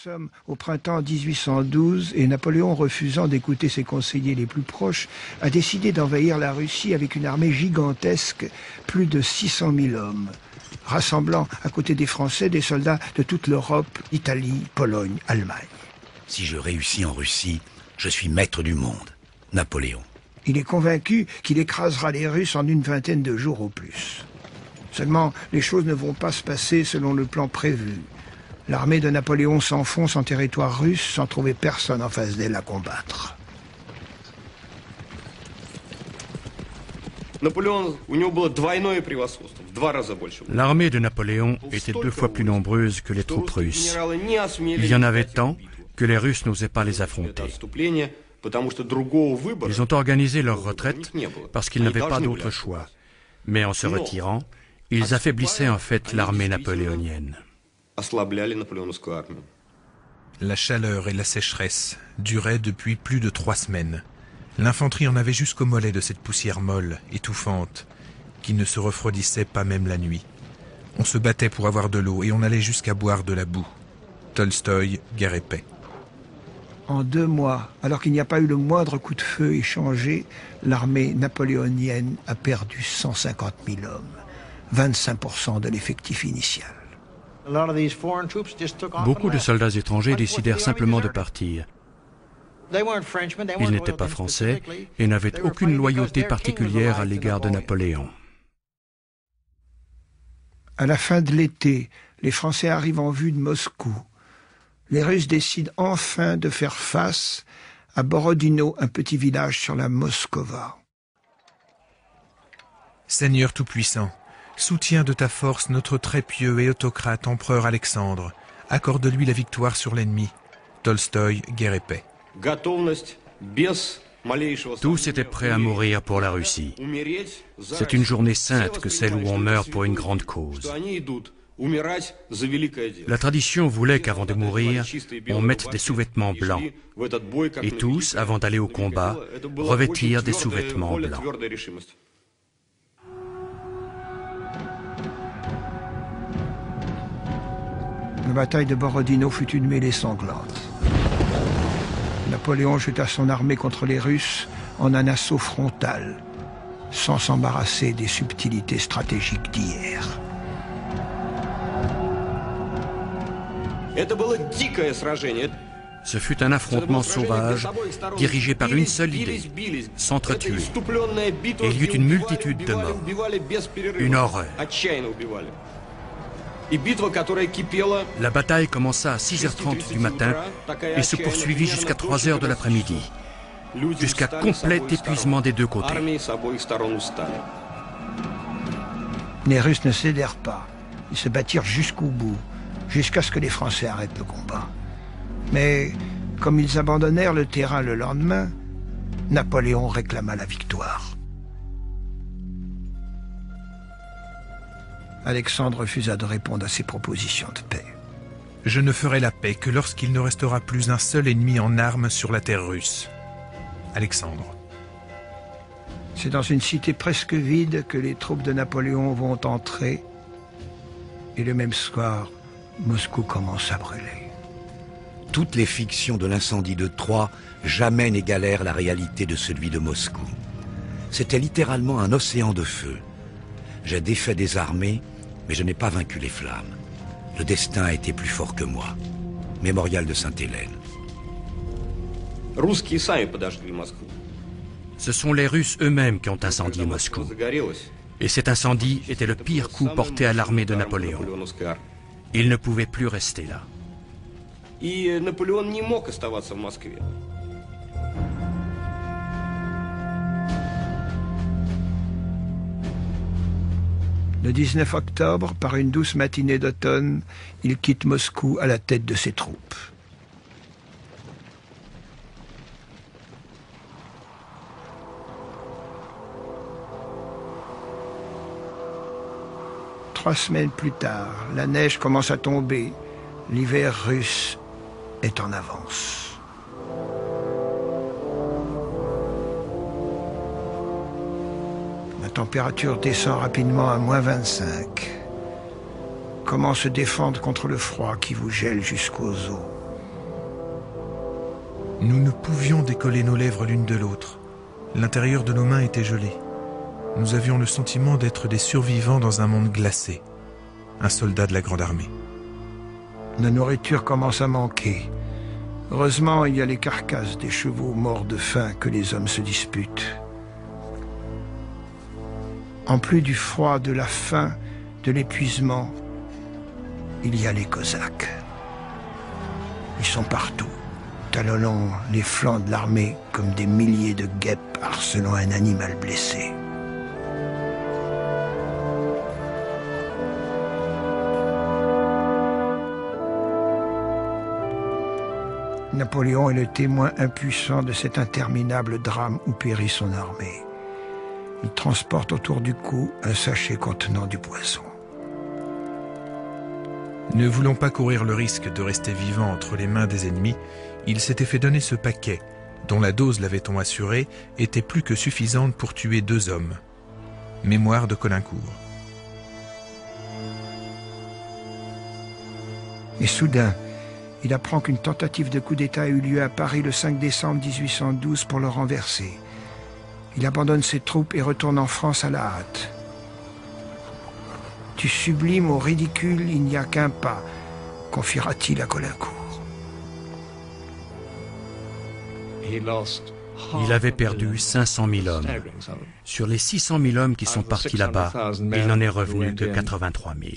sommes au printemps 1812 et Napoléon, refusant d'écouter ses conseillers les plus proches, a décidé d'envahir la Russie avec une armée gigantesque, plus de 600 000 hommes, rassemblant à côté des Français des soldats de toute l'Europe, Italie, Pologne, Allemagne. Si je réussis en Russie, je suis maître du monde. Napoléon. Il est convaincu qu'il écrasera les Russes en une vingtaine de jours au plus. Seulement, les choses ne vont pas se passer selon le plan prévu. L'armée de Napoléon s'enfonce en territoire russe sans trouver personne en face d'elle à combattre. L'armée de Napoléon était 2 fois plus nombreuse que les troupes russes. Il y en avait tant que les Russes n'osaient pas les affronter. Ils ont organisé leur retraite parce qu'ils n'avaient pas d'autre choix. Mais en se retirant, ils affaiblissaient en fait l'armée napoléonienne. La chaleur et la sécheresse duraient depuis plus de 3 semaines. L'infanterie en avait jusqu'au mollet de cette poussière molle, étouffante, qui ne se refroidissait pas même la nuit. On se battait pour avoir de l'eau et on allait jusqu'à boire de la boue. Tolstoï, Guerre et paix. En 2 mois, alors qu'il n'y a pas eu le moindre coup de feu échangé, l'armée napoléonienne a perdu 150 000 hommes, 25% de l'effectif initial. Beaucoup de soldats étrangers décidèrent simplement de partir. Ils n'étaient pas français et n'avaient aucune loyauté particulière à l'égard de Napoléon. À la fin de l'été, les Français arrivent en vue de Moscou. Les Russes décident enfin de faire face à Borodino, un petit village sur la Moskova. Seigneur Tout-Puissant, soutiens de ta force notre très pieux et autocrate empereur Alexandre. Accorde-lui la victoire sur l'ennemi. Tolstoï, Guerre et paix. Tous étaient prêts à mourir pour la Russie. C'est une journée sainte que celle où on meurt pour une grande cause. La tradition voulait qu'avant de mourir, on mette des sous-vêtements blancs. Et tous, avant d'aller au combat, revêtirent des sous-vêtements blancs. La bataille de Borodino fut une mêlée sanglante. Napoléon jeta son armée contre les Russes en un assaut frontal, sans s'embarrasser des subtilités stratégiques d'hier. Ce fut un affrontement sauvage, dirigé par une seule idée, s'entretuer. Et il y eut une multitude de morts, une horreur. La bataille commença à 6h30 du matin et se poursuivit jusqu'à 3h de l'après-midi, jusqu'à complet épuisement des 2 côtés. Les Russes ne cédèrent pas. Ils se battirent jusqu'au bout, jusqu'à ce que les Français arrêtent le combat. Mais comme ils abandonnèrent le terrain le lendemain, Napoléon réclama la victoire. Alexandre refusa de répondre à ses propositions de paix. Je ne ferai la paix que lorsqu'il ne restera plus un seul ennemi en armes sur la terre russe. Alexandre. C'est dans une cité presque vide que les troupes de Napoléon vont entrer. Et le même soir, Moscou commence à brûler. Toutes les fictions de l'incendie de Troie jamais n'égalèrent la réalité de celui de Moscou. C'était littéralement un océan de feu. J'ai défait des armées, mais je n'ai pas vaincu les flammes. Le destin a été plus fort que moi. Mémorial de Sainte-Hélène. Ce sont les Russes eux-mêmes qui ont incendié Moscou. Et cet incendie était le pire coup porté à l'armée de Napoléon. Il ne pouvait plus rester là. Le 19 octobre, par une douce matinée d'automne, il quitte Moscou à la tête de ses troupes. Trois semaines plus tard, la neige commence à tomber. L'hiver russe est en avance. La température descend rapidement à -25. Comment se défendre contre le froid qui vous gèle jusqu'aux os? Nous ne pouvions décoller nos lèvres l'une de l'autre. L'intérieur de nos mains était gelé. Nous avions le sentiment d'être des survivants dans un monde glacé. Un soldat de la Grande Armée. La nourriture commence à manquer. Heureusement, il y a les carcasses des chevaux morts de faim que les hommes se disputent. En plus du froid, de la faim, de l'épuisement, il y a les Cosaques. Ils sont partout, talonnant les flancs de l'armée comme des milliers de guêpes harcelant un animal blessé. Napoléon est le témoin impuissant de cet interminable drame où périt son armée. Il transporte autour du cou un sachet contenant du poison. Ne voulant pas courir le risque de rester vivant entre les mains des ennemis, il s'était fait donner ce paquet, dont la dose, l'avait-on assuré, était plus que suffisante pour tuer 2 hommes. Mémoire de Caulaincourt. Et soudain, il apprend qu'une tentative de coup d'État a eu lieu à Paris le 5 décembre 1812 pour le renverser. Il abandonne ses troupes et retourne en France à la hâte. Du sublime au ridicule, il n'y a qu'un pas, confiera-t-il à Caulaincourt. Il avait perdu 500 000 hommes. Sur les 600 000 hommes qui sont partis là-bas, il n'en est revenu que 83 000.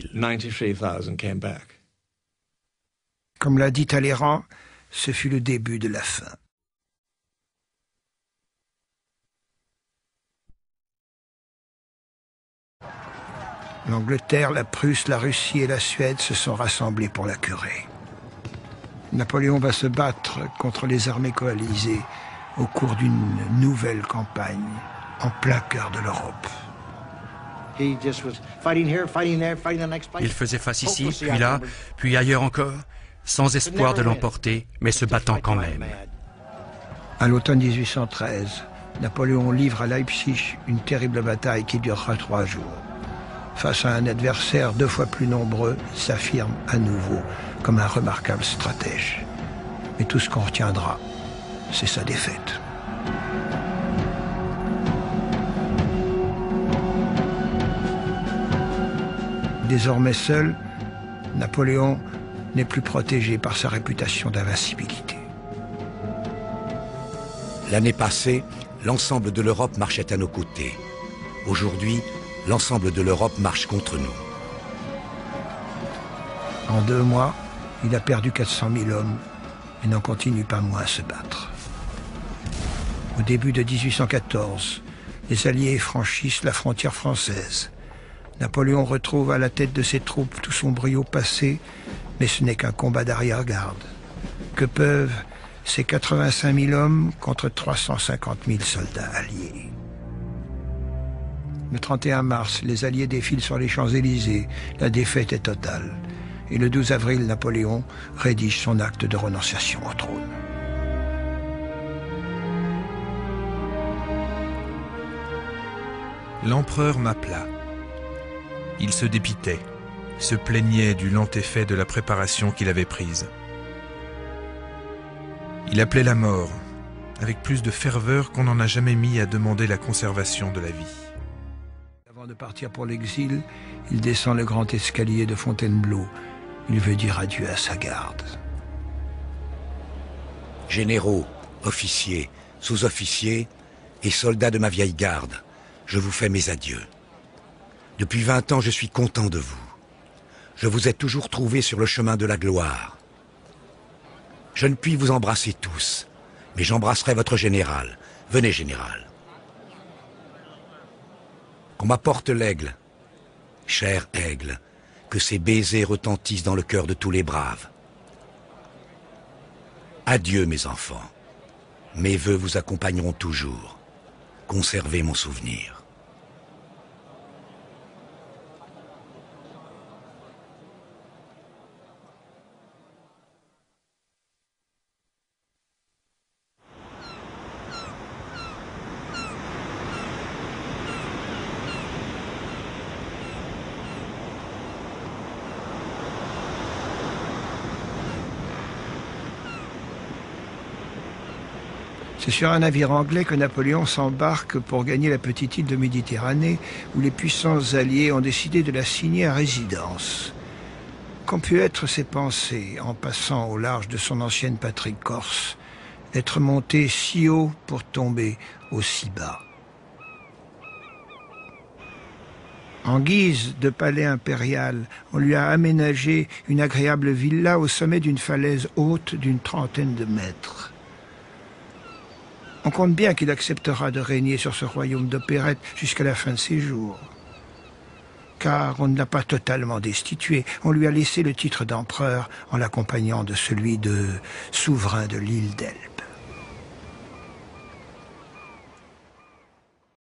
Comme l'a dit Talleyrand, ce fut le début de la fin. L'Angleterre, la Prusse, la Russie et la Suède se sont rassemblés pour la curer. Napoléon va se battre contre les armées coalisées au cours d'une nouvelle campagne en plein cœur de l'Europe. Il faisait face ici, puis là, puis ailleurs encore, sans espoir de l'emporter, mais se battant quand même. À l'automne 1813, Napoléon livre à Leipzig une terrible bataille qui durera 3 jours. Face à un adversaire 2 fois plus nombreux, il s'affirme à nouveau comme un remarquable stratège. Mais tout ce qu'on retiendra, c'est sa défaite. Désormais seul, Napoléon n'est plus protégé par sa réputation d'invincibilité. L'année passée, l'ensemble de l'Europe marchait à nos côtés. Aujourd'hui, l'ensemble de l'Europe marche contre nous. En 2 mois, il a perdu 400 000 hommes et n'en continue pas moins à se battre. Au début de 1814, les Alliés franchissent la frontière française. Napoléon retrouve à la tête de ses troupes tout son brio passé, mais ce n'est qu'un combat d'arrière-garde. Que peuvent ces 85 000 hommes contre 350 000 soldats alliés? Le 31 mars, les Alliés défilent sur les Champs-Élysées. La défaite est totale. Et le 12 avril, Napoléon rédige son acte de renonciation au trône. L'empereur m'appela. Il se dépitait, se plaignait du lent effet de la préparation qu'il avait prise. Il appelait la mort, avec plus de ferveur qu'on n'en a jamais mis à demander la conservation de la vie. Avant de partir pour l'exil, il descend le grand escalier de Fontainebleau. Il veut dire adieu à sa garde. Généraux, officiers, sous-officiers et soldats de ma vieille garde, je vous fais mes adieux. Depuis 20 ans, je suis content de vous. Je vous ai toujours trouvé sur le chemin de la gloire. Je ne puis vous embrasser tous, mais j'embrasserai votre général. Venez, général. Qu'on m'apporte l'aigle. Cher aigle, que ces baisers retentissent dans le cœur de tous les braves. Adieu, mes enfants. Mes vœux vous accompagneront toujours. Conservez mon souvenir. C'est sur un navire anglais que Napoléon s'embarque pour gagner la petite île de Méditerranée, où les puissances alliées ont décidé de la signer à résidence. Qu'ont pu être ses pensées en passant au large de son ancienne patrie corse, d'être monté si haut pour tomber aussi bas? En guise de palais impérial, on lui a aménagé une agréable villa au sommet d'une falaise haute d'une 30aine de mètres. On compte bien qu'il acceptera de régner sur ce royaume d'opérette jusqu'à la fin de ses jours. Car on ne l'a pas totalement destitué, on lui a laissé le titre d'empereur en l'accompagnant de celui de souverain de l'île d'Elbe.